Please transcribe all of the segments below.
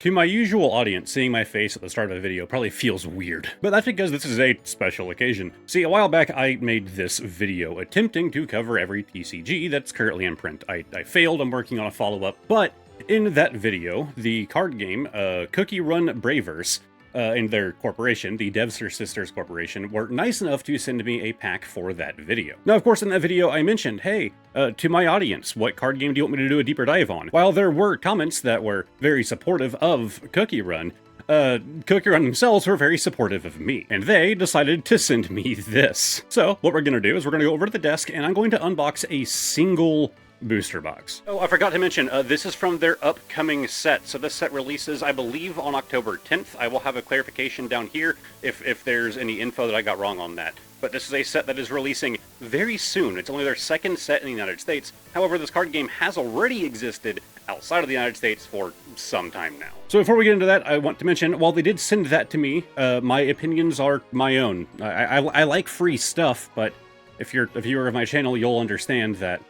To my usual audience, seeing my face at the start of a video probably feels weird, but that's because this is a special occasion. See, a while back I made this video attempting to cover every TCG that's currently in print. I failed, I'm working on a follow-up, but in that video, the card game, Cookie Run Braverse, and their corporation, the Devster Sisters Corporation, were nice enough to send me a pack for that video. Now, of course, in that video, I mentioned, hey, to my audience, what card game do you want me to do a deeper dive on? While there were comments that were very supportive of Cookie Run, Cookie Run themselves were very supportive of me, and they decided to send me this. So, what we're gonna do is we're gonna go over to the desk, and I'm going to unbox a single booster box. Oh, I forgot to mention, this is from their upcoming set. So this set releases, I believe, on October 10th. I will have a clarification down here if there's any info that I got wrong on that. But this is a set that is releasing very soon. It's only their second set in the United States. However, this card game has already existed outside of the United States for some time now. So before we get into that, I want to mention, while they did send that to me, my opinions are my own. I like free stuff, but if you're a viewer of my channel, you'll understand that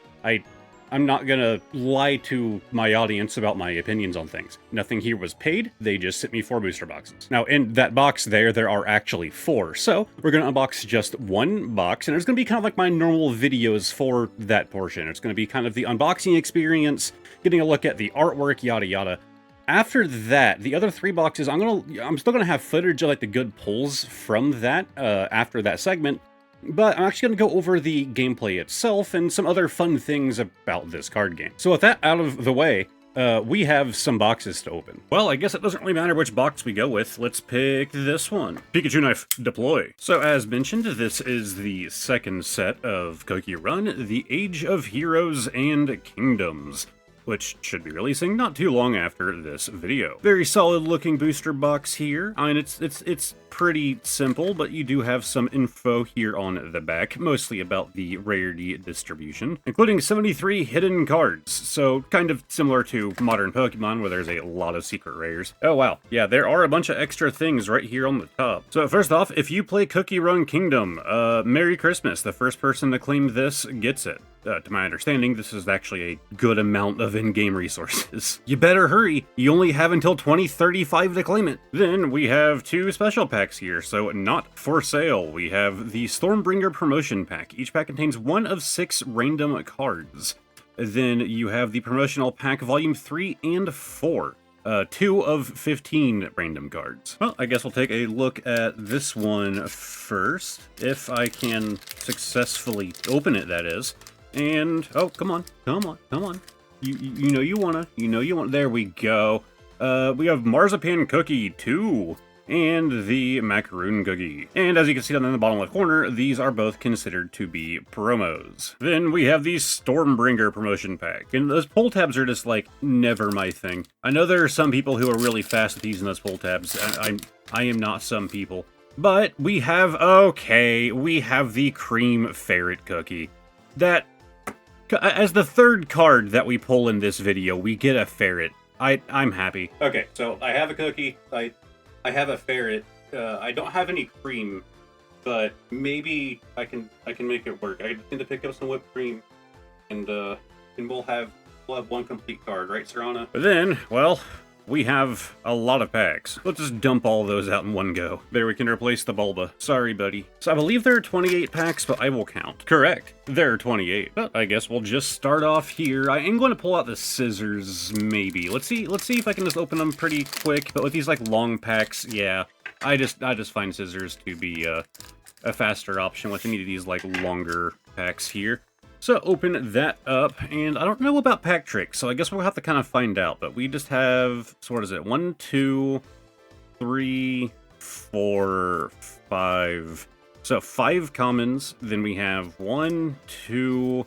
I'm not gonna lie to my audience about my opinions on things. Nothing here was paid, they just sent me 4 booster boxes. Now, in that box there are actually 4, so we're gonna unbox just one box, and it's gonna be kind of like my normal videos for that portion. It's gonna be kind of the unboxing experience, getting a look at the artwork, yada yada. After that, the other 3 boxes, I'm still gonna have footage of like the good pulls from that after that segment, but I'm actually going to go over the gameplay itself and some other fun things about this card game. So with that out of the way, we have some boxes to open. Well, I guess it doesn't really matter which box we go with. Let's pick this one. Pikachu Knife, deploy. So as mentioned, this is the second set of Cookie Run, The Age of Heroes and Kingdoms, which should be releasing not too long after this video. Very solid looking booster box here. I mean, it's pretty simple, but you do have some info here on the back, mostly about the rarity distribution, including 73 hidden cards, so kind of similar to modern Pokemon, where there's a lot of secret rares. Oh wow, yeah, there are a bunch of extra things right here on the top. So first off, if you play Cookie Run Kingdom, Merry Christmas. The first person to claim this gets it. To my understanding, this is actually a good amount of in-game resources. You better hurry, you only have until 2035 to claim it. Then we have 2 special packs here, so not for sale. We have the Stormbringer Promotion Pack. Each pack contains 1 of 6 random cards. Then you have the Promotional Pack Volume 3 and 4. 2 of 15 random cards. Well, I guess we'll take a look at this one first, if I can successfully open it, that is. And, oh, come on. You know you wanna, there we go. We have Marzipan Cookie 2, and the Macaroon Cookie. And as you can see down in the bottom left corner, these are both considered to be promos. Then we have the Stormbringer Promotion Pack, and those pull tabs are just, like, never my thing. I know there are some people who are really fast at using those pull tabs. I am not some people. But we have the Cream Ferret Cookie. That, as the 3rd card that we pull in this video, we get a ferret. I'm happy. Okay, so I have a cookie, I have a ferret, I don't have any cream, but maybe I can make it work. I just need to pick up some whipped cream, and we'll have 1 complete card, right, Serana? But then, well, we have a lot of packs. Let's just dump all those out in one go. There, we can replace the Bulba. Sorry, buddy. So I believe there are 28 packs, but I will count. Correct. There are 28. But I guess we'll just start off here. I am going to pull out the scissors, maybe. Let's see if I can just open them pretty quick. But with these, like, long packs, yeah. I just find scissors to be a faster option with any of these, like, longer packs here. So open that up, and I don't know about pack tricks, so I guess we'll have to kind of find out, but we just have, so what is it, 1, 2, 3, 4, 5, so 5 commons, then we have 1, 2,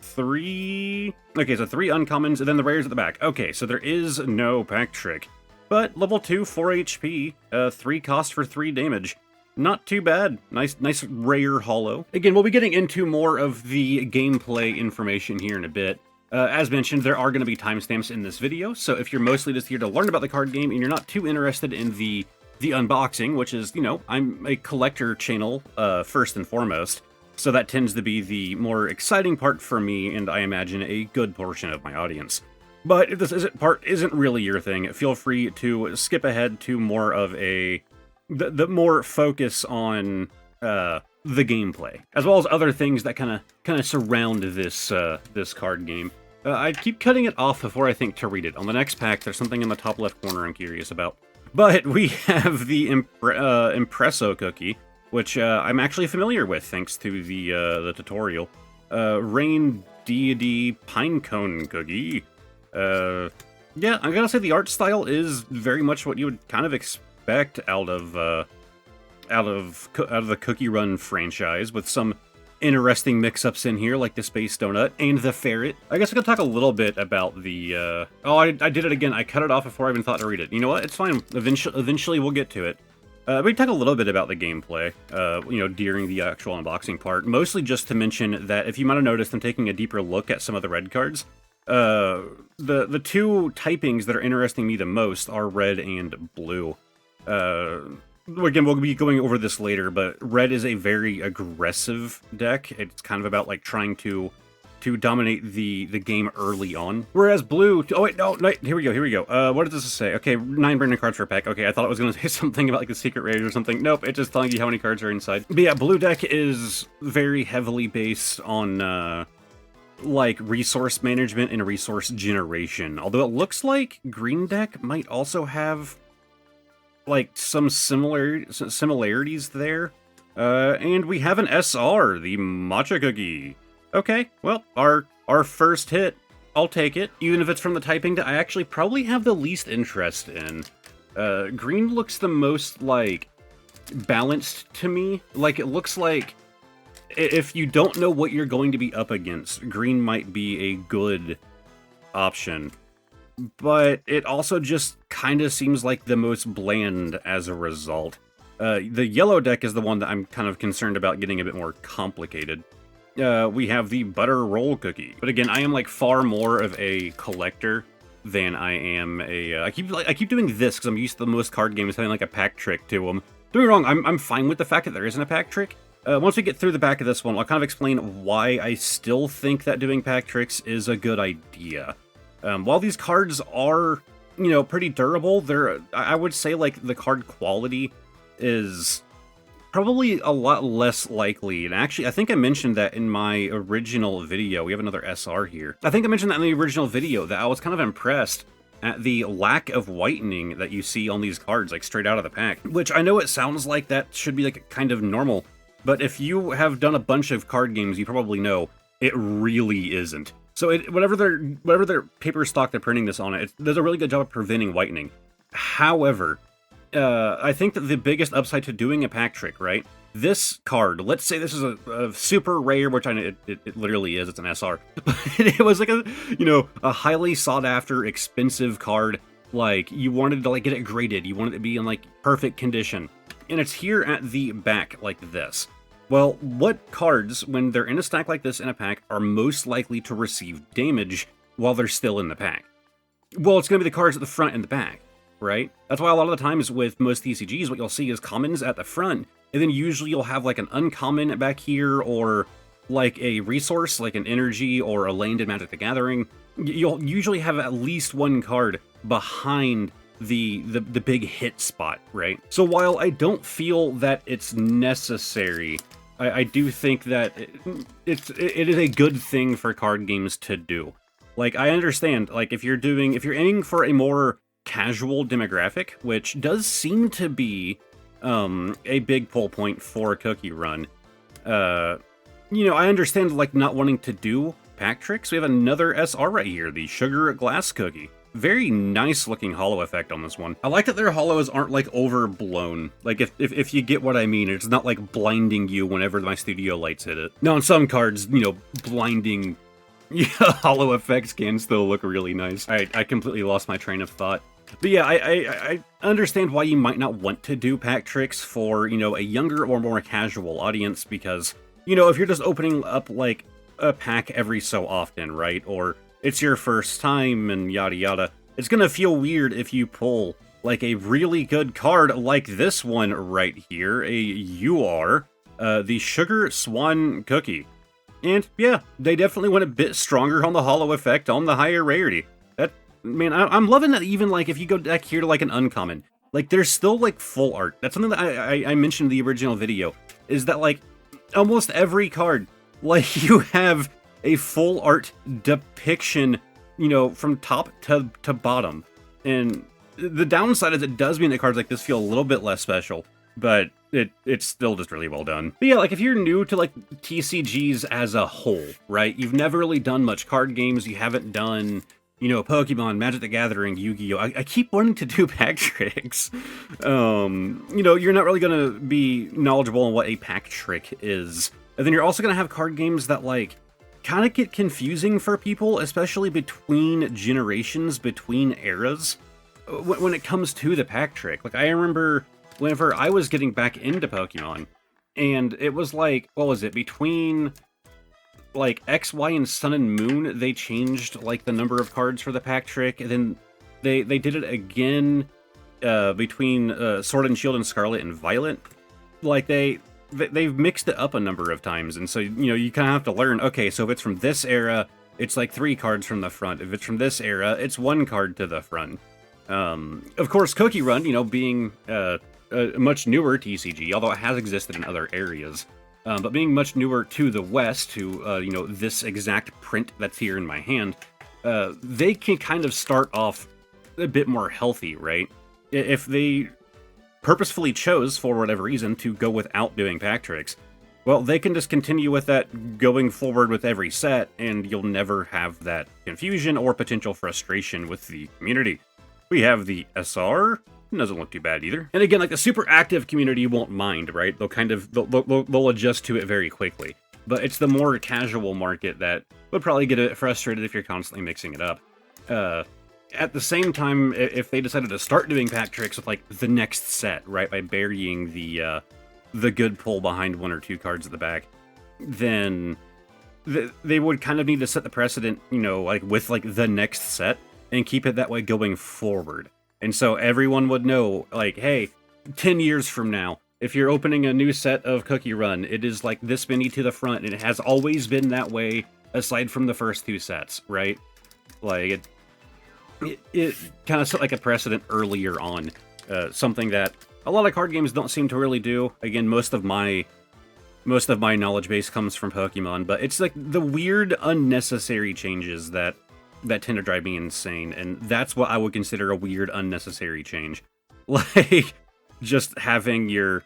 3, okay, so 3 uncommons, and then the rares at the back. Okay, so there is no pack trick, but level 2, 4 HP, 3 cost for 3 damage. Not too bad. Nice rare holo. Again, we'll be getting into more of the gameplay information here in a bit. As mentioned, there are going to be timestamps in this video, so if you're mostly just here to learn about the card game and you're not too interested in the unboxing, which is, you know, I'm a collector channel first and foremost, so that tends to be the more exciting part for me, and I imagine a good portion of my audience. But if this isn't really your thing, feel free to skip ahead to more of the more focus on the gameplay, as well as other things that kind of surround this card game. I keep cutting it off before I think to read it. On the next pack, there's something in the top left corner I'm curious about. But we have the Impresso cookie, which I'm actually familiar with thanks to the tutorial. Rain Deity Pinecone cookie. Yeah, I'm gonna say the art style is very much what you would kind of expect out of the Cookie Run franchise, with some interesting mix-ups in here, like the Space Donut and the Ferret. I guess I could talk a little bit about the, oh, I did it again. I cut it off before I even thought to read it. You know what? It's fine. Eventually we'll get to it. We talk a little bit about the gameplay, you know, during the actual unboxing part, mostly just to mention that if you might have noticed, I'm taking a deeper look at some of the red cards. The two typings that are interesting me the most are red and blue. Again, we'll be going over this later, but red is a very aggressive deck. It's kind of about like trying to dominate the game early on. Whereas blue, oh wait, no, here we go. What does this say? Okay, 9 random cards per pack. Okay, I thought it was gonna say something about like the secret raid or something. Nope, it's just telling you how many cards are inside. But yeah, blue deck is very heavily based on like resource management and resource generation. Although it looks like green deck might also have like some similarities there. And we have an SR, the Matcha Cookie. Okay, well, our first hit, I'll take it, even if it's from the typing that I actually probably have the least interest in. Green looks the most, like, balanced to me. Like, it looks like if you don't know what you're going to be up against, green might be a good option. But it also just kind of seems like the most bland as a result. The yellow deck is the one that I'm kind of concerned about getting a bit more complicated. We have the Butter Roll Cookie. But again, I am like far more of a collector than I am a... I keep doing this because I'm used to most card games having like a pack trick to them. Don't get me wrong, I'm fine with the fact that there isn't a pack trick. Once we get through the back of this one, I'll kind of explain why I still think that doing pack tricks is a good idea. While these cards are, you know, pretty durable, I would say, like, the card quality is probably a lot less likely. And actually, I think I mentioned that in my original video. We have another SR here. I think I mentioned that in the original video, that I was kind of impressed at the lack of whitening that you see on these cards, like, straight out of the pack. Which I know it sounds like that should be, like, kind of normal, but if you have done a bunch of card games, you probably know it really isn't. So whatever their paper stock they're printing this on, it does a really good job of preventing whitening. However, I think that the biggest upside to doing a pack trick, right? This card, let's say this is a super rare, which I know it literally is, it's an SR. But it was like a highly sought after, expensive card. Like, you wanted to like get it graded, you wanted it to be in like perfect condition. And it's here at the back like this. Well, what cards, when they're in a stack like this in a pack, are most likely to receive damage while they're still in the pack? Well, it's going to be the cards at the front and the back, right? That's why a lot of the times with most TCGs, what you'll see is commons at the front, and then usually you'll have like an uncommon back here, or like a resource, like an energy or a land in Magic the Gathering. You'll usually have at least one card behind the big hit spot, right? So while I don't feel that it's necessary, I do think that it is a good thing for card games to do. Like, I understand, like, if you're aiming for a more casual demographic, which does seem to be a big pull point for Cookie Run, you know, I understand, like, not wanting to do pack tricks. We have another SR right here, the Sugar Glass Cookie. Very nice looking hollow effect on this one. I like that their hollows aren't like overblown. Like if you get what I mean, it's not like blinding you whenever my studio lights hit it. Now on some cards, you know, blinding hollow effects can still look really nice. Alright, I completely lost my train of thought. But yeah, I understand why you might not want to do pack tricks for, you know, a younger or more casual audience, because, you know, if you're just opening up like a pack every so often, right? Or it's your first time and yada yada, it's gonna feel weird if you pull like a really good card like this one right here, a UR, the Sugar Swan Cookie. And yeah, they definitely went a bit stronger on the hollow effect on the higher rarity. man, I'm loving that even, like, if you go back here to, like, an uncommon, like, there's still, like, full art. That's something that I mentioned in the original video, is that, like, almost every card, like, you have a full art depiction, you know, from top to bottom. And the downside is it does mean that cards like this feel a little bit less special, but it's still just really well done. But yeah, like, if you're new to, like, TCGs as a whole, right? You've never really done much card games, you haven't done, you know, Pokemon, Magic the Gathering, Yu-Gi-Oh! I keep wanting to do pack tricks. You know, you're not really gonna be knowledgeable on what a pack trick is. And then you're also gonna have card games that, like, kind of get confusing for people, especially between generations, between eras, when it comes to the pack trick. Like, I remember whenever I was getting back into Pokemon, and it was like, what was it, between, like, X, Y, and Sun and Moon, they changed, like, the number of cards for the pack trick, and then they did it again between Sword and Shield and Scarlet and Violet. Like, they've mixed it up a number of times, and so, you know, you kind of have to learn, okay, so if it's from this era, it's like 3 cards from the front. If it's from this era, it's 1 card to the front. Of course, Cookie Run, you know, being a much newer TCG, although it has existed in other areas, but being much newer to the West, to, you know, this exact print that's here in my hand, they can kind of start off a bit more healthy, right? If they purposefully chose, for whatever reason, to go without doing pack tricks, well, they can just continue with that going forward with every set, and you'll never have that confusion or potential frustration with the community. We have the SR. Doesn't look too bad either. And again, like, the super active community won't mind, right? They'll adjust to it very quickly. But it's the more casual market that would probably get a bit frustrated if you're constantly mixing it up. At the same time, if they decided to start doing pack tricks with, like, the next set, right, by burying the good pull behind 1 or 2 cards at the back, then they would kind of need to set the precedent, you know, like, with, like, the next set, and keep it that way going forward. And so everyone would know, like, hey, 10 years from now, if you're opening a new set of Cookie Run, it is, like, this many to the front, and it has always been that way, aside from the first 2 sets, right? Like, it kind of set, like, a precedent earlier on, something that a lot of card games don't seem to really do. Again, most of my knowledge base comes from Pokemon, but it's, like, the weird, unnecessary changes that tend to drive me insane, and that's what I would consider a weird, unnecessary change. Like, just having your,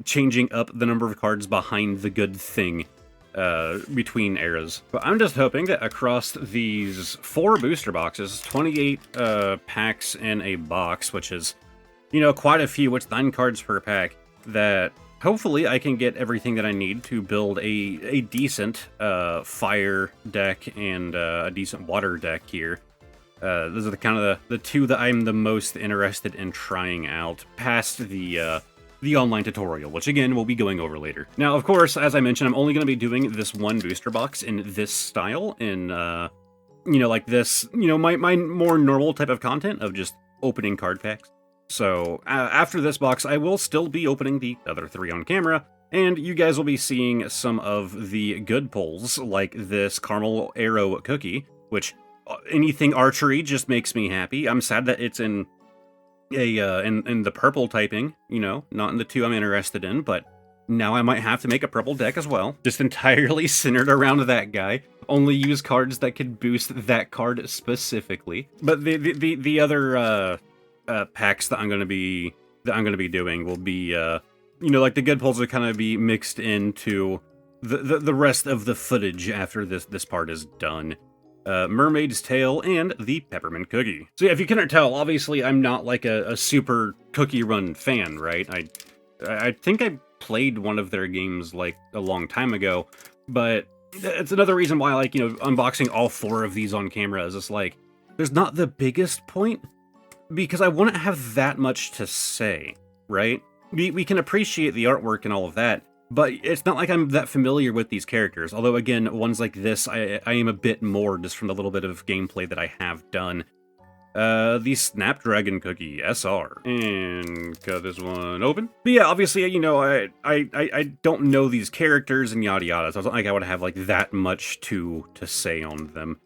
changing up the number of cards behind the good thing, between eras. But I'm just hoping that across these 4 booster boxes, 28, packs in a box, which is, you know, quite a few, it's 9 cards per pack, that hopefully I can get everything that I need to build a decent fire deck and a decent water deck here. Those are the kind of the 2 that I'm the most interested in trying out, past the online tutorial, which again we'll be going over later. Now, of course, as I mentioned, I'm only going to be doing this 1 booster box in this style, in you know, like this, you know, my more normal type of content of just opening card packs. So, after this box, I will still be opening the other 3 on camera, and you guys will be seeing some of the good pulls, like this Caramel Arrow Cookie, which anything archery just makes me happy. I'm sad that it's in in the purple typing, you know, not in the 2 I'm interested in, but now I might have to make a purple deck as well, just entirely centered around that guy. Only use cards that could boost that card specifically. But the other packs that I'm gonna be doing will be you know, like, the good pulls will kind of be mixed into the rest of the footage after this part is done. Mermaid's Tail and the Peppermint Cookie. So yeah, if you couldn't tell, obviously I'm not like a super Cookie Run fan, right? I think I played one of their games like a long time ago, but it's another reason why, like, you know, unboxing all 4 of these on camera is just like, there's not the biggest point, because I wouldn't have that much to say, right? We can appreciate the artwork and all of that, but it's not like I'm that familiar with these characters. Although, again, ones like this, I am a bit more, just from the little bit of gameplay that I have done. The Snapdragon Cookie SR. And cut this one open. But yeah, obviously, you know, I don't know these characters and yada yada, so it's not like I would have, like, that much to say on them.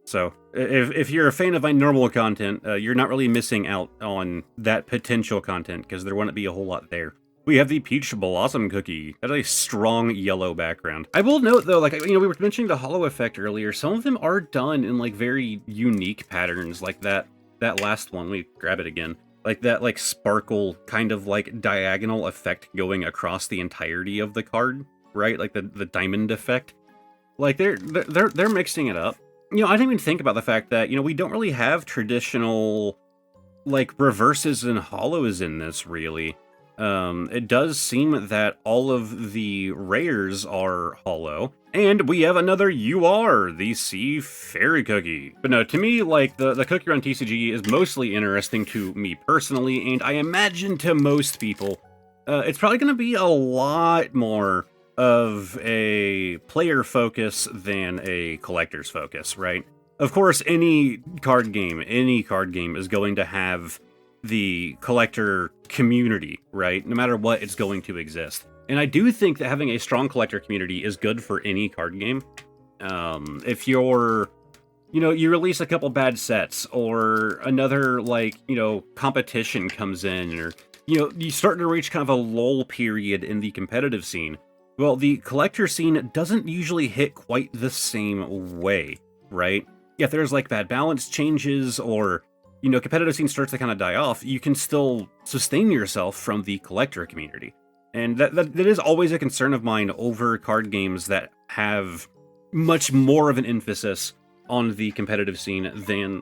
So if you're a fan of my normal content, you're not really missing out on that potential content, because there wouldn't be a whole lot there. We have the Peach Blossom Cookie. That is a strong yellow background. I will note, though, like, we were mentioning the hollow effect earlier. Some of them are done in, like, very unique patterns, like that last one. Let me grab it again. Like that, like, sparkle kind of, like, diagonal effect going across the entirety of the card, right? Like the diamond effect. Like, they're mixing it up. I didn't even think about the fact that, we don't really have traditional, like, reverses and hollows in this, really. It does seem that all of the rares are hollow, and we have another UR, the Sea Fairy Cookie. But no, to me, like, the Cookie Run TCG is mostly interesting to me personally, and I imagine to most people, it's probably going to be a lot more of a player focus than a collector's focus, right? Of course, any card game is going to have the collector community, right? No matter what, it's going to exist. And I do think that having a strong collector community is good for any card game. If you're, you release a couple bad sets, or another, like, competition comes in, or, you start to reach kind of a lull period in the competitive scene, well, the collector scene doesn't usually hit quite the same way, right? If there's, like, bad balance changes, or, competitive scene starts to kind of die off, you can still sustain yourself from the collector community. And that is always a concern of mine over card games that have much more of an emphasis on the competitive scene than...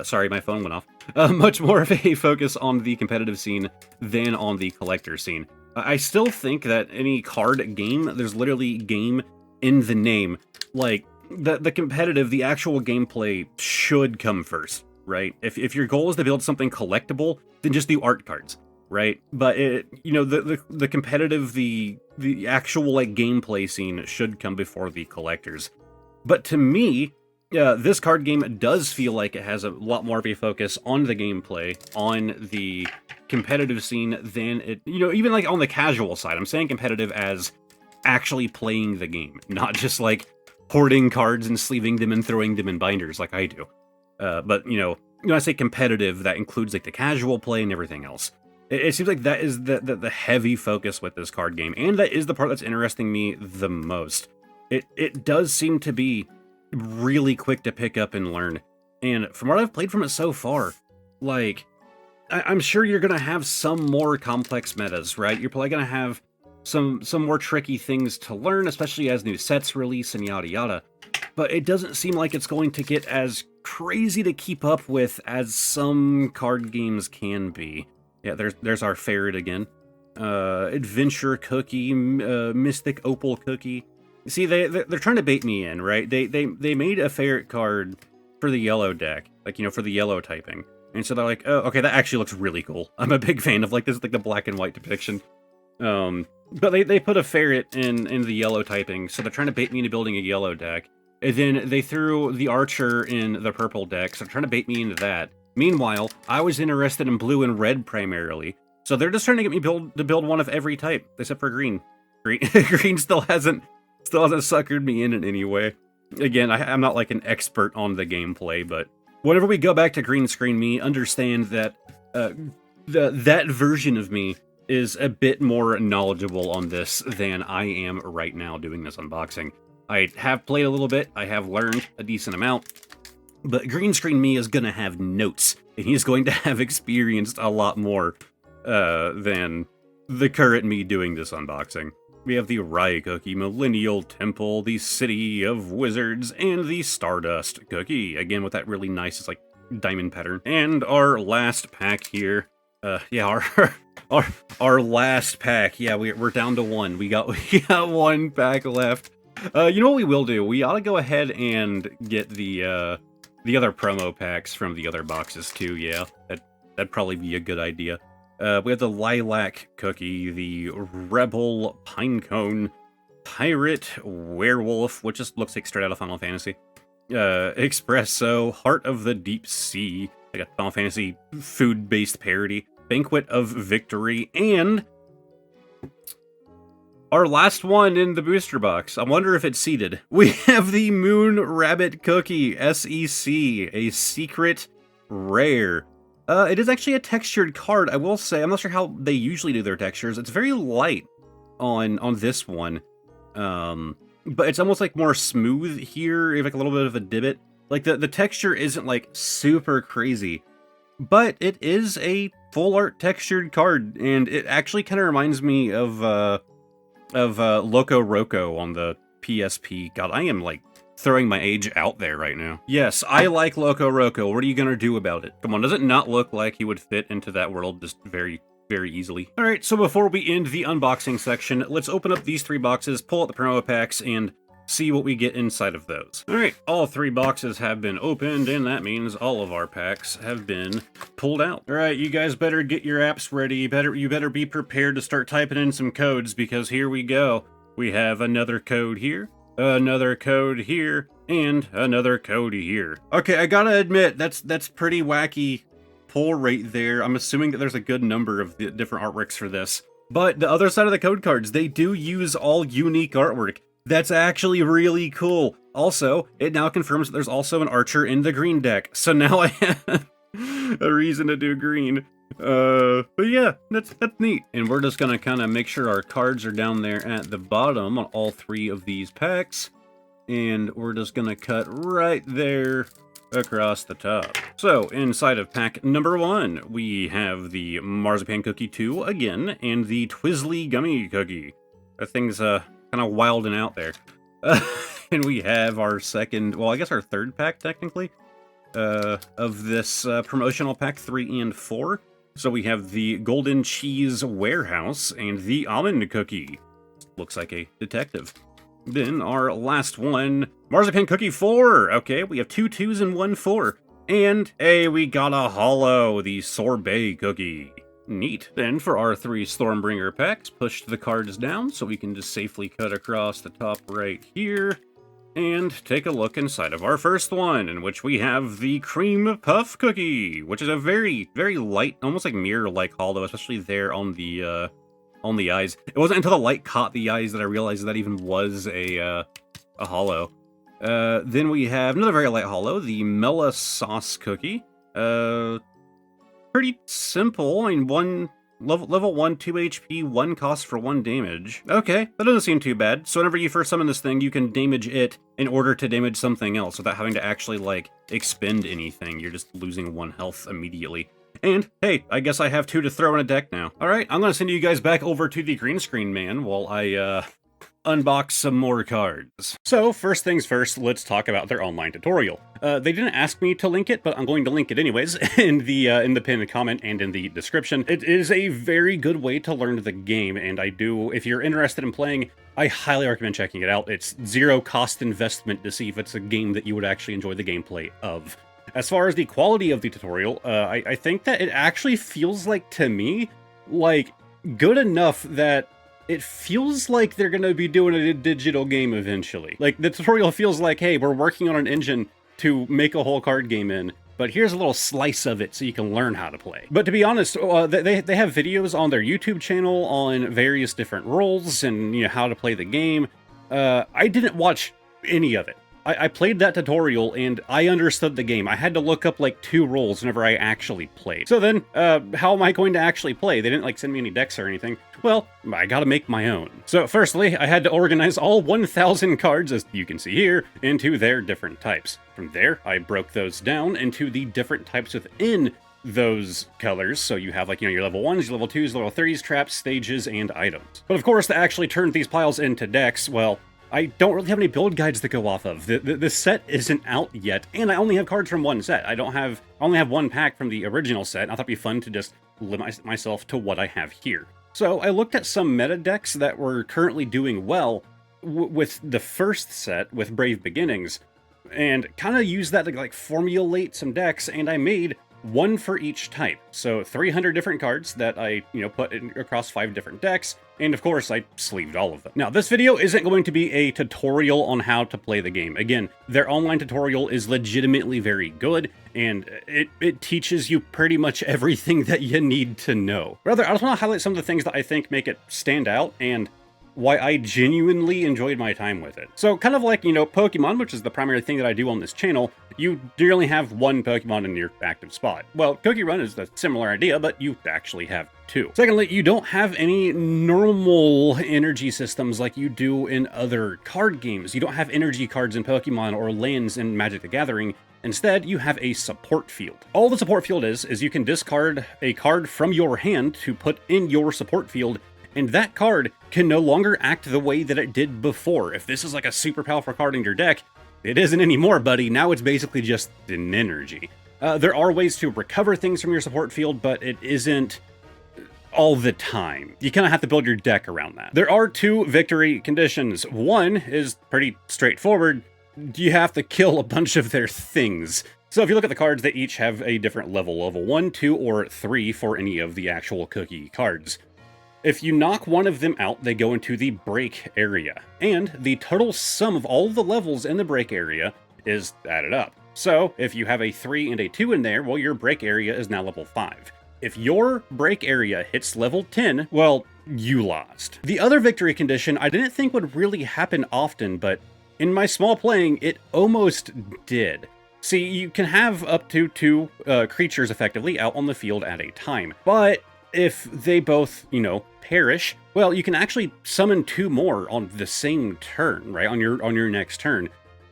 sorry, my phone went off. Much more of a focus on the competitive scene than on the collector scene. I still think that any card game, there's literally game in the name. Like, the competitive, the actual gameplay should come first, right? If your goal is to build something collectible, then just do art cards, right? But the competitive, the actual, like, gameplay scene should come before the collectors. But to me, this card game does feel like it has a lot more of a focus on the gameplay, on the competitive scene, than it, even, like, on the casual side. I'm saying competitive as actually playing the game, not just, like, hoarding cards and sleeving them and throwing them in binders like I do. But, when I say competitive, that includes, like, the casual play and everything else. It seems like that is the heavy focus with this card game, and that is the part that's interesting me the most. It does seem to be really quick to pick up and learn. And from what I've played from it so far, like, I'm sure you're going to have some more complex metas, right? You're probably going to have some more tricky things to learn, especially as new sets release and yada yada. But it doesn't seem like it's going to get as crazy to keep up with as some card games can be. Yeah, there's our ferret again. Adventure Cookie, Mystic Opal Cookie. See, they're trying to bait me in, right? They made a ferret card for the yellow deck, like, for the yellow typing. And so they're like, oh, okay, that actually looks really cool. I'm a big fan of, like, this, like, the black and white depiction. But they put a ferret in the yellow typing, so they're trying to bait me into building a yellow deck. And then they threw the archer in the purple deck, so they're trying to bait me into that. Meanwhile, I was interested in blue and red primarily, so they're just trying to get me to build one of every type, except for green. Green still hasn't suckered me in any way. Again, I'm not, like, an expert on the gameplay, but whenever we go back to green screen me, understand that that version of me is a bit more knowledgeable on this than I am right now doing this unboxing. I have played a little bit, I have learned a decent amount, but green screen me is gonna have notes, and he's going to have experienced a lot more than the current me doing this unboxing. We have the Rye Cookie, Millennial Temple, the City of Wizards, and the Stardust Cookie. Again, with that really nice, it's like, diamond pattern. And our last pack here. Yeah, our last pack. Yeah, we're down to one. We got one pack left. You know what we will do? We ought to go ahead and get the other promo packs from the other boxes too. Yeah, that'd probably be a good idea. We have the Lilac Cookie, the Rebel Pinecone, Pirate Werewolf, which just looks like straight out of Final Fantasy, Espresso, Heart of the Deep Sea, like a Final Fantasy food-based parody, Banquet of Victory, and our last one in the booster box. I wonder if it's seeded. We have the Moon Rabbit Cookie SEC, a secret rare. It is actually a textured card, I will say. I'm not sure how they usually do their textures. It's very light on this one. But it's almost like more smooth here. You have like a little bit of a divot. Like the texture isn't like super crazy, but it is a full art textured card, and it actually kind of reminds me of Loco Roco on the PSP. God, I am like throwing my age out there right now. Yes, I like Loco Roco. What are you gonna do about it? Come on, does it not look like he would fit into that world just very easily? All right, so before we end the unboxing section, let's open up these 3 boxes, pull out the promo packs, and see what we get inside of those. All right, all 3 boxes have been opened, and that means all of our packs have been pulled out. All right, you guys better get your apps ready. You better be prepared to start typing in some codes, because here we go. We have another code here, another code here, and another code here. Okay, I gotta admit, that's pretty wacky pull right there. I'm assuming that there's a good number of the different artworks for this. But the other side of the code cards, they do use all unique artwork. That's actually really cool. Also, it now confirms that there's also an archer in the green deck. So now I have a reason to do green. But yeah, that's neat. And we're just gonna kind of make sure our cards are down there at the bottom on all 3 of these packs. And we're just gonna cut right there across the top. So, inside of pack number 1, we have the Marzipan Cookie 2 again, and the Twizzly Gummy Cookie. That thing's, kind of wilding out there. And we have our second, well, I guess our third pack, technically, of this promotional pack 3 and 4. So we have the Golden Cheese Warehouse and the Almond Cookie. Looks like a detective. Then our last one, Marzipan Cookie 4. Okay, we have 2 2s and 1 4. And, hey, we got a holo, the Sorbet Cookie. Neat. Then for our 3 Stormbringer packs, push the cards down so we can just safely cut across the top right here. And take a look inside of our first one, in which we have the Cream Puff Cookie, which is a very light, almost like mirror-like holo, especially there on the eyes. It wasn't until the light caught the eyes that I realized that even was a holo. Then we have another very light holo, the Mela Sauce Cookie. Pretty simple. I mean, one level 1, 2 HP, 1 cost for 1 damage. Okay, that doesn't seem too bad. So whenever you first summon this thing, you can damage it in order to damage something else without having to actually, like, expend anything. You're just losing 1 health immediately. And, hey, I guess I have 2 to throw in a deck now. Alright, I'm gonna send you guys back over to the green screen man while I, unbox some more cards. So, first things first, let's talk about their online tutorial. They didn't ask me to link it, but I'm going to link it anyways in the pinned comment and in the description. It is a very good way to learn the game, and if you're interested in playing, I highly recommend checking it out. It's 0 cost investment to see if it's a game that you would actually enjoy the gameplay of. As far as the quality of the tutorial, I think that it actually feels like, to me, like, good enough that it feels like they're going to be doing a digital game eventually. Like, the tutorial feels like, hey, we're working on an engine to make a whole card game in, but here's a little slice of it so you can learn how to play. But to be honest, they have videos on their YouTube channel on various different roles and, you know, how to play the game. I didn't watch any of it. I played that tutorial and I understood the game. I had to look up like 2 roles whenever I actually played. So then, how am I going to actually play? They didn't like send me any decks or anything. Well, I gotta make my own. So firstly, I had to organize all 1,000 cards, as you can see here, into their different types. From there, I broke those down into the different types within those colors. So you have, like, you know, your level 1s, your level 2s, level 3s, traps, stages, and items. But of course, to actually turn these piles into decks, well, I don't really have any build guides to go off of. The set isn't out yet, and I only have cards from 1 set. I only have 1 pack from the original set. I thought it'd be fun to just limit myself to what I have here. So I looked at some meta decks that were currently doing well with the first set, with Brave Beginnings, and kind of used that to, like, formulate some decks, and I made 1 for each type. So 300 different cards that I, you know, put across 5 different decks, and of course I sleeved all of them. Now, this video isn't going to be a tutorial on how to play the game. Again, their online tutorial is legitimately very good, and it teaches you pretty much everything that you need to know. Rather, I just want to highlight some of the things that I think make it stand out, and why I genuinely enjoyed my time with it. So kind of like, you know, Pokemon, which is the primary thing that I do on this channel, you do only have one Pokemon in your active spot. Well, Cookie Run is a similar idea, but you actually have two. Secondly, you don't have any normal energy systems like you do in other card games. You don't have energy cards in Pokemon or lands in Magic the Gathering. Instead, you have a support field. All the support field is you can discard a card from your hand to put in your support field, and that card can no longer act the way that it did before. If this is like a super powerful card in your deck, it isn't anymore, buddy. Now it's basically just an energy. There are ways to recover things from your support field, but it isn't all the time. You kind of have to build your deck around that. There are two victory conditions. One is pretty straightforward. You have to kill a bunch of their things. So if you look at the cards, they each have a different level 1, 2, or 3 for any of the actual cookie cards. If you knock one of them out, they go into the break area, and the total sum of all of the levels in the break area is added up. So if you have a 3 and a 2 in there, well, your break area is now level 5. If your break area hits level 10, well, you lost. The other victory condition I didn't think would really happen often, but in my small playing, it almost did. See, you can have up to 2 creatures effectively out on the field at a time, but if they both, you know, perish, well, you can actually summon 2 more on the same turn, right? On your next turn.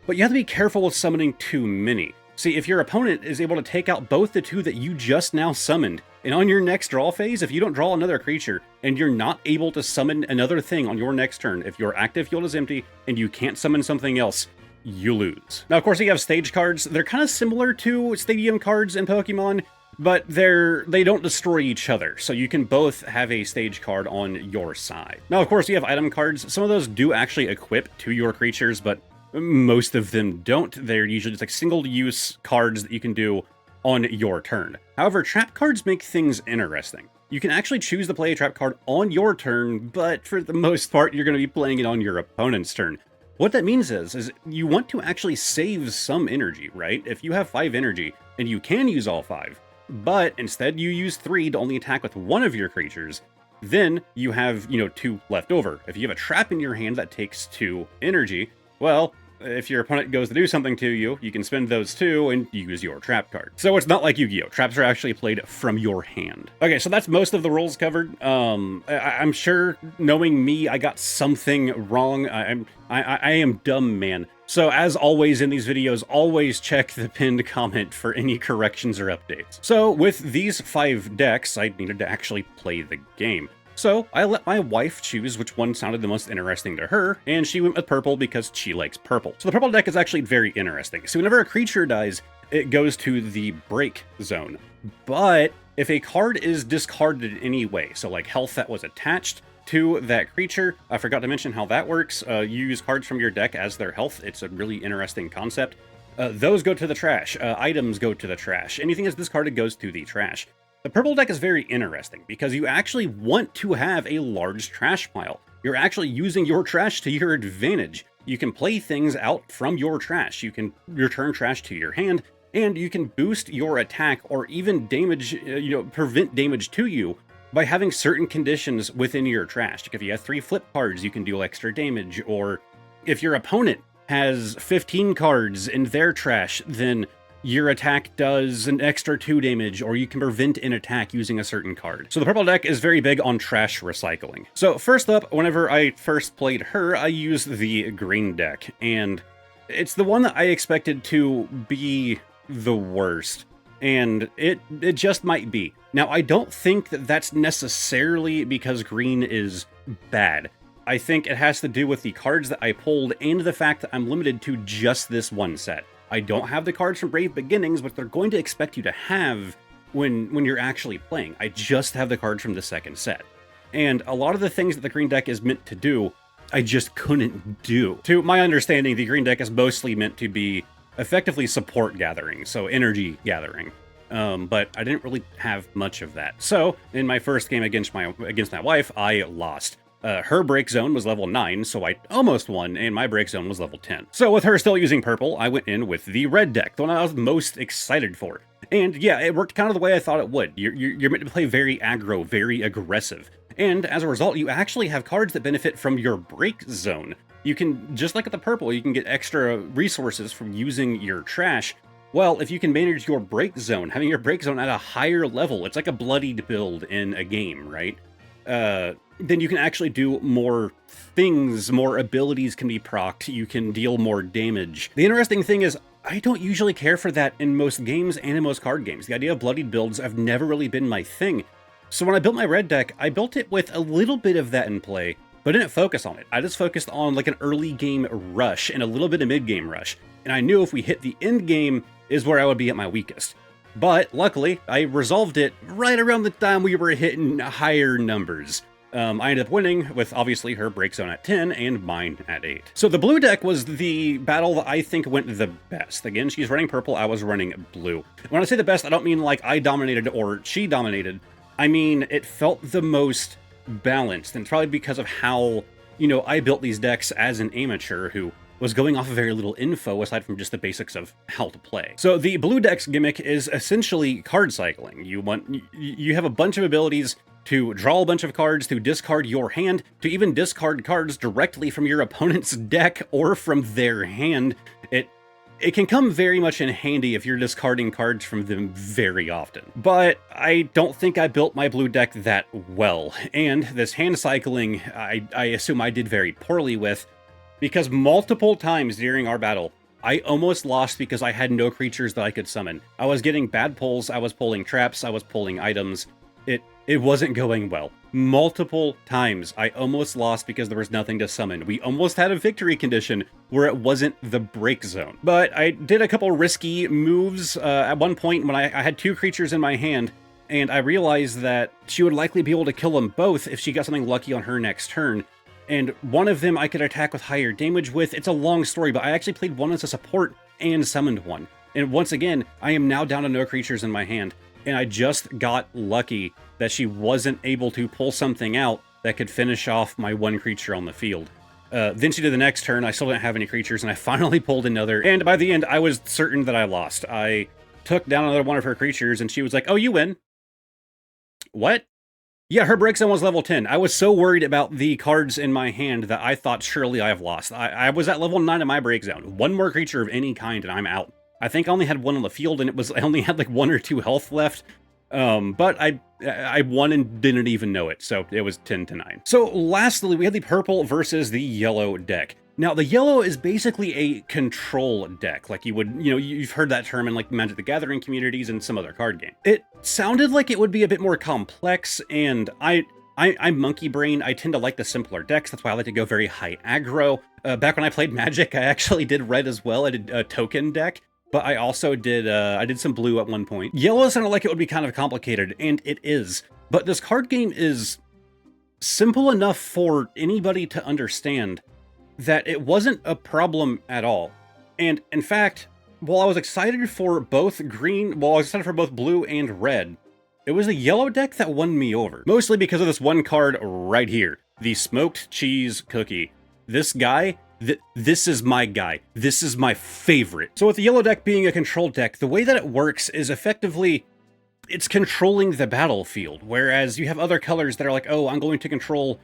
But you have to be careful with summoning too many. See, if your opponent is able to take out both the 2 that you just now summoned, and on your next draw phase, if you don't draw another creature, and you're not able to summon another thing on your next turn, if your active field is empty, and you can't summon something else, you lose. Now, of course, you have stage cards. They're kind of similar to stadium cards in Pokemon, but they don't destroy each other, so you can both have a stage card on your side. Now, of course, you have item cards. Some of those do actually equip to your creatures, but most of them don't. They're usually just like single-use cards that you can do on your turn. However, trap cards make things interesting. You can actually choose to play a trap card on your turn, but for the most part, you're going to be playing it on your opponent's turn. What that means is you want to actually save some energy, right? If you have 5 energy, and you can use all 5, but instead you use 3 to only attack with one of your creatures, then you have, 2 left over. If you have a trap in your hand that takes 2 energy, well, if your opponent goes to do something to you, you can spend those 2 and use your trap card. So it's not like Yu-Gi-Oh! Traps are actually played from your hand. Okay, so that's most of the rules covered. I'm sure, knowing me, I got something wrong. I am dumb, man. So as always in these videos, always check the pinned comment for any corrections or updates. So with these 5 decks, I needed to actually play the game. So I let my wife choose which one sounded the most interesting to her, and she went with purple because she likes purple. So the purple deck is actually very interesting. So whenever a creature dies, it goes to the break zone. But if a card is discarded anyway, so like health that was attached to that creature, I forgot to mention how that works. You use cards from your deck as their health. It's a really interesting concept. Those go to the trash. Items go to the trash. Anything that's discarded goes to the trash. The purple deck is very interesting because you actually want to have a large trash pile. You're actually using your trash to your advantage. You can play things out from your trash. You can return trash to your hand, and you can boost your attack or even damage, prevent damage to you by having certain conditions within your trash. Like if you have 3 flip cards, you can deal extra damage, or if your opponent has 15 cards in their trash, then your attack does an extra 2 damage, or you can prevent an attack using a certain card. So the purple deck is very big on trash recycling. So first up, whenever I first played her, I used the green deck, and it's the one that I expected to be the worst, and it just might be. Now, I don't think that that's necessarily because green is bad. I think it has to do with the cards that I pulled and the fact that I'm limited to just this one set. I don't have the cards from Brave Beginnings, but they're going to expect you to have when you're actually playing. I just have the cards from the second set. And a lot of the things that the green deck is meant to do, I just couldn't do. To my understanding, the green deck is mostly meant to be effectively support gathering, so energy gathering. But I didn't really have much of that. So in my first game against my wife, I lost. Her break zone was level 9, so I almost won, and my break zone was level 10. So with her still using purple, I went in with the red deck, the one I was most excited for. And yeah, it worked kind of the way I thought it would. You're meant to play very aggro, very aggressive. And as a result, you actually have cards that benefit from your break zone. You can, just like at the purple, you can get extra resources from using your trash. Well, if you can manage your break zone, having your break zone at a higher level, it's like a bloodied build in a game, right? Then you can actually do more things, more abilities can be procced, you can deal more damage. The interesting thing is, I don't usually care for that in most games and in most card games. The idea of bloodied builds have never really been my thing. So when I built my red deck, I built it with a little bit of that in play, but didn't focus on it. I just focused on like an early game rush and a little bit of mid game rush. And I knew if we hit the end game is where I would be at my weakest. But luckily, I resolved it right around the time we were hitting higher numbers. I ended up winning with obviously her break zone at 10 and mine at 8. So the blue deck was the battle that I think went the best. Again, she's running purple, I was running blue. When I say the best, I don't mean like I dominated or she dominated. I mean, it felt the most balanced, and it's probably because of how, you know, I built these decks as an amateur who was going off of very little info aside from just the basics of how to play. So the blue deck's gimmick is essentially card cycling. You have a bunch of abilities to draw a bunch of cards, to discard your hand, to even discard cards directly from your opponent's deck or from their hand. It can come very much in handy if you're discarding cards from them very often. But I don't think I built my blue deck that well, and this hand cycling I assume I did very poorly with, because multiple times during our battle, I almost lost because I had no creatures that I could summon. I was getting bad pulls, I was pulling traps, I was pulling items. It wasn't going well. Multiple times, I almost lost because there was nothing to summon. We almost had a victory condition where it wasn't the break zone. But I did a couple risky moves at one point when I had 2 creatures in my hand, and I realized that she would likely be able to kill them both if she got something lucky on her next turn. And one of them I could attack with higher damage with. It's a long story, but I actually played one as a support and summoned one. And once again, I am now down to no creatures in my hand. And I just got lucky that she wasn't able to pull something out that could finish off my one creature on the field. Then she did the next turn, I still didn't have any creatures, and I finally pulled another, and by the end, I was certain that I lost. I took down another one of her creatures, and she was like, "Oh, you win." What? Yeah, her break zone was level 10. I was so worried about the cards in my hand that I thought surely I have lost. I was at level 9 in my break zone. One more creature of any kind, and I'm out. I think I only had one on the field, and I only had like 1 or 2 health left. But I won and didn't even know it, so it was 10-9. So lastly, we had the purple versus the yellow deck. Now, the yellow is basically a control deck, like you would, you've heard that term in like Magic the Gathering communities and some other card game. It sounded like it would be a bit more complex, and I'm monkey brain. I tend to like the simpler decks. That's why I like to go very high aggro. Back when I played Magic, I actually did red as well. I did a token deck. But I also did, I did some blue at one point. Yellow sounded like it would be kind of complicated, and it is. But this card game is simple enough for anybody to understand that it wasn't a problem at all. And in fact, while I was excited for both blue and red, it was the yellow deck that won me over. Mostly because of this one card right here, the Smoked Cheese Cookie. This guy, this is my guy. This is my favorite. So with the yellow deck being a control deck, the way that it works is effectively, it's controlling the battlefield, whereas you have other colors that are like, oh, I'm going to control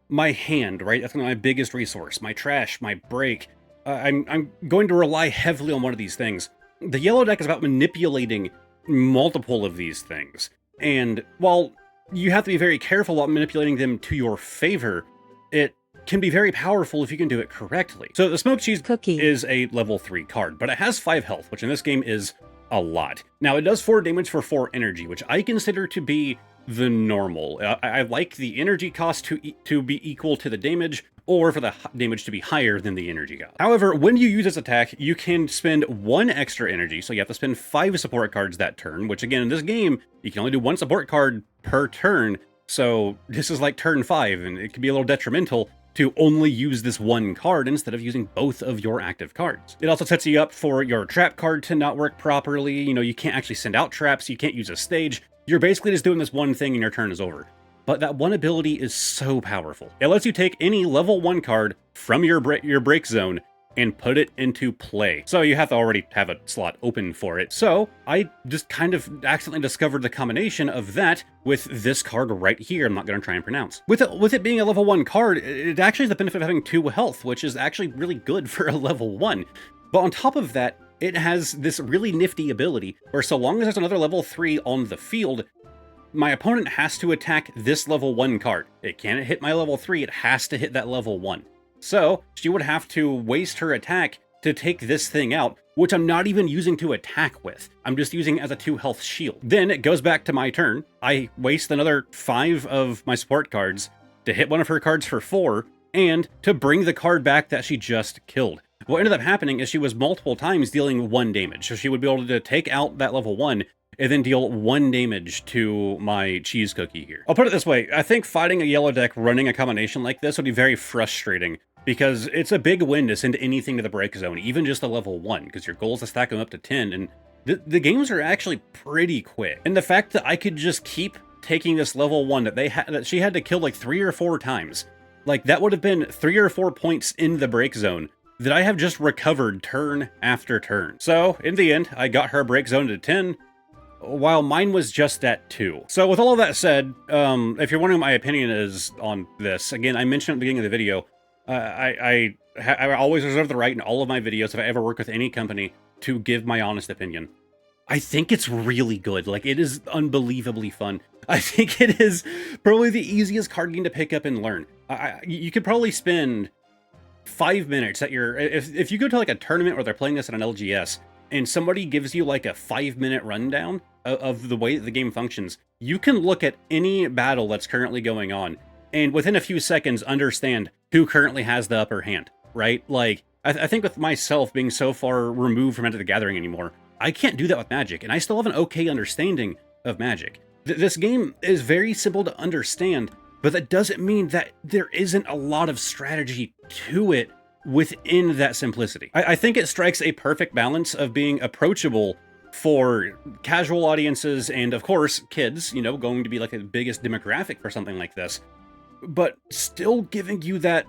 my hand, right? That's my biggest resource, my trash, my break. I'm going to rely heavily on one of these things. The yellow deck is about manipulating multiple of these things. And while you have to be very careful about manipulating them to your favor, it can be very powerful if you can do it correctly. So the Smoked Cheese Cookie is a level 3 card, but it has 5 health, which in this game is a lot. Now, it does 4 damage for 4 energy, which I consider to be the normal. I like the energy cost to be equal to the damage, or for the damage to be higher than the energy cost. However, when you use this attack, you can spend 1 extra energy, so you have to spend 5 support cards that turn, which again, in this game, you can only do 1 support card per turn, so this is like turn 5, and it can be a little detrimental to only use this 1 card instead of using both of your active cards. It also sets you up for your trap card to not work properly. You can't actually send out traps, you can't use a stage. You're basically just doing this one thing and your turn is over. But that one ability is so powerful. It lets you take any level 1 card from your break zone and put it into play. So you have to already have a slot open for it. So I just kind of accidentally discovered the combination of that with this card right here. I'm not going to try and pronounce. With it being a level 1 card, it actually has the benefit of having 2 health, which is actually really good for a level 1. But on top of that, it has this really nifty ability where so long as there's another level 3 on the field, my opponent has to attack this level 1 card. It can't hit my level 3, it has to hit that level 1. So she would have to waste her attack to take this thing out, which I'm not even using to attack with. I'm just using it as a 2 health shield. Then it goes back to my turn. I waste another 5 of my support cards to hit one of her cards for 4, and to bring the card back that she just killed. What ended up happening is she was multiple times dealing 1 damage. So she would be able to take out that level 1 and then deal 1 damage to my cheese cookie here. I'll put it this way, I think fighting a yellow deck running a combination like this would be very frustrating, because it's a big win to send anything to the break zone, even just a level 1, because your goal is to stack them up to 10, and the games are actually pretty quick. And the fact that I could just keep taking this level 1 that she had to kill like 3 or 4 times, like that would have been 3 or 4 points in the break zone that I have just recovered turn after turn. So in the end, I got her break zone to 10, while mine was just at 2. So with all of that said, if you're wondering what my opinion is on this, again, I mentioned at the beginning of the video, I always reserve the right in all of my videos, if I ever work with any company, to give my honest opinion. I think it's really good. Like, it is unbelievably fun. I think it is probably the easiest card game to pick up and learn. You could probably spend 5 minutes at your... If you go to like a tournament where they're playing this at an LGS, and somebody gives you like a 5-minute rundown of the way the game functions, you can look at any battle that's currently going on, and within a few seconds understand who currently has the upper hand, right? Like, I think with myself being so far removed from Magic the Gathering anymore, I can't do that with Magic, and I still have an okay understanding of Magic. This game is very simple to understand, but that doesn't mean that there isn't a lot of strategy to it within that simplicity. I think it strikes a perfect balance of being approachable for casual audiences and, of course, kids, you know, going to be like the biggest demographic for something like this, but still giving you that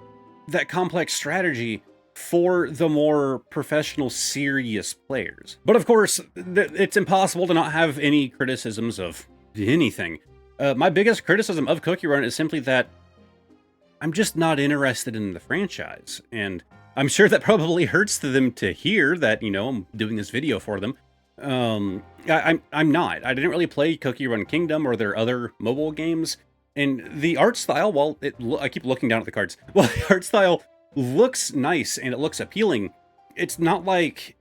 complex strategy for the more professional, serious players. But of course, it's impossible to not have any criticisms of anything. My biggest criticism of Cookie Run is simply that I'm just not interested in the franchise, and I'm sure that probably hurts to them to hear that, you know, I'm doing this video for them. I'm not. I didn't really play Cookie Run Kingdom or their other mobile games, and the art style, well, I keep looking down at the cards. Well, the art style looks nice and it looks appealing. It's not like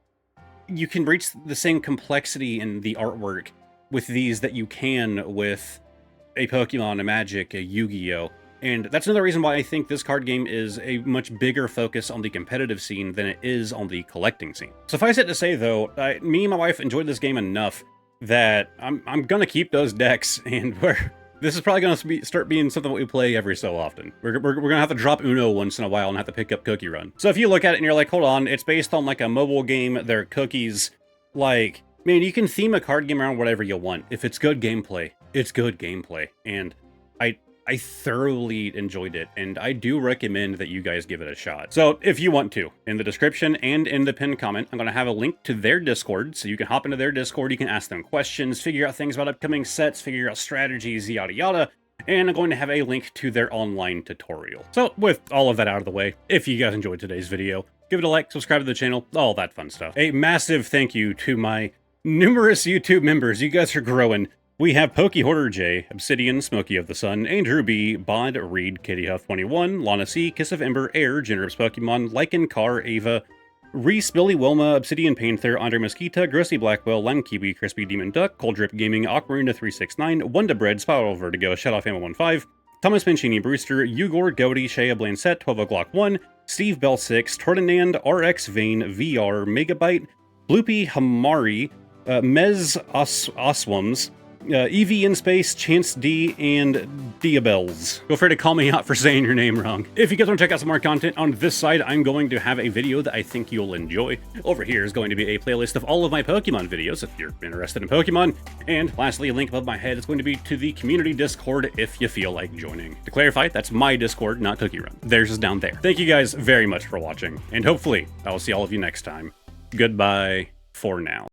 you can reach the same complexity in the artwork with these that you can with a Pokemon, a Magic, a Yu-Gi-Oh! And that's another reason why I think this card game is a much bigger focus on the competitive scene than it is on the collecting scene. Suffice it to say, though, me and my wife enjoyed this game enough that I'm gonna keep those decks, and this is probably gonna start being something that we play every so often. We're gonna have to drop Uno once in a while and have to pick up Cookie Run. So if you look at it and you're like, hold on, it's based on like a mobile game, they're cookies, like, man, you can theme a card game around whatever you want. If it's good gameplay, it's good gameplay. And I thoroughly enjoyed it, and I do recommend that you guys give it a shot. So if you want to, in the description and in the pinned comment, I'm going to have a link to their Discord, so you can hop into their Discord, you can ask them questions, figure out things about upcoming sets, figure out strategies, yada yada, and I'm going to have a link to their online tutorial. So with all of that out of the way, if you guys enjoyed today's video, give it a like, subscribe to the channel, all that fun stuff. A massive thank you to my numerous YouTube members. You guys are growing. We have Pokey Hoarder J, Obsidian, Smokey of the Sun, Andrew B, Bod, Reed, Kitty Huff 21, Lana C, Kiss of Ember, Air, Generous Pokemon, Lycan, Car, Ava, Reese, Billy, Wilma, Obsidian Panther, Andre Mosquita, Grossy Blackwell, Lime Kiwi, Crispy Demon Duck, Cold Drip Gaming, Aquamarina 369, Wanda Bread, Spiral Vertigo, Shadow Fama 15, Thomas Mancini Brewster, Ugor, Goaty, Shea Blancet, 12 O'Clock 1, Steve Bell 6, Tortinand, RX Vane, VR, Megabyte, Bloopy Hamari, Mez Oswams, EV in Space, Chance D, and Diabels. Feel free to call me out for saying your name wrong. If you guys want to check out some more content on this side, I'm going to have a video that I think you'll enjoy. Over here is going to be a playlist of all of my Pokemon videos if you're interested in Pokemon. And lastly, a link above my head is going to be to the community Discord if you feel like joining. To clarify, that's my Discord, not Cookie Run. Theirs is down there. Thank you guys very much for watching, and hopefully I will see all of you next time. Goodbye for now.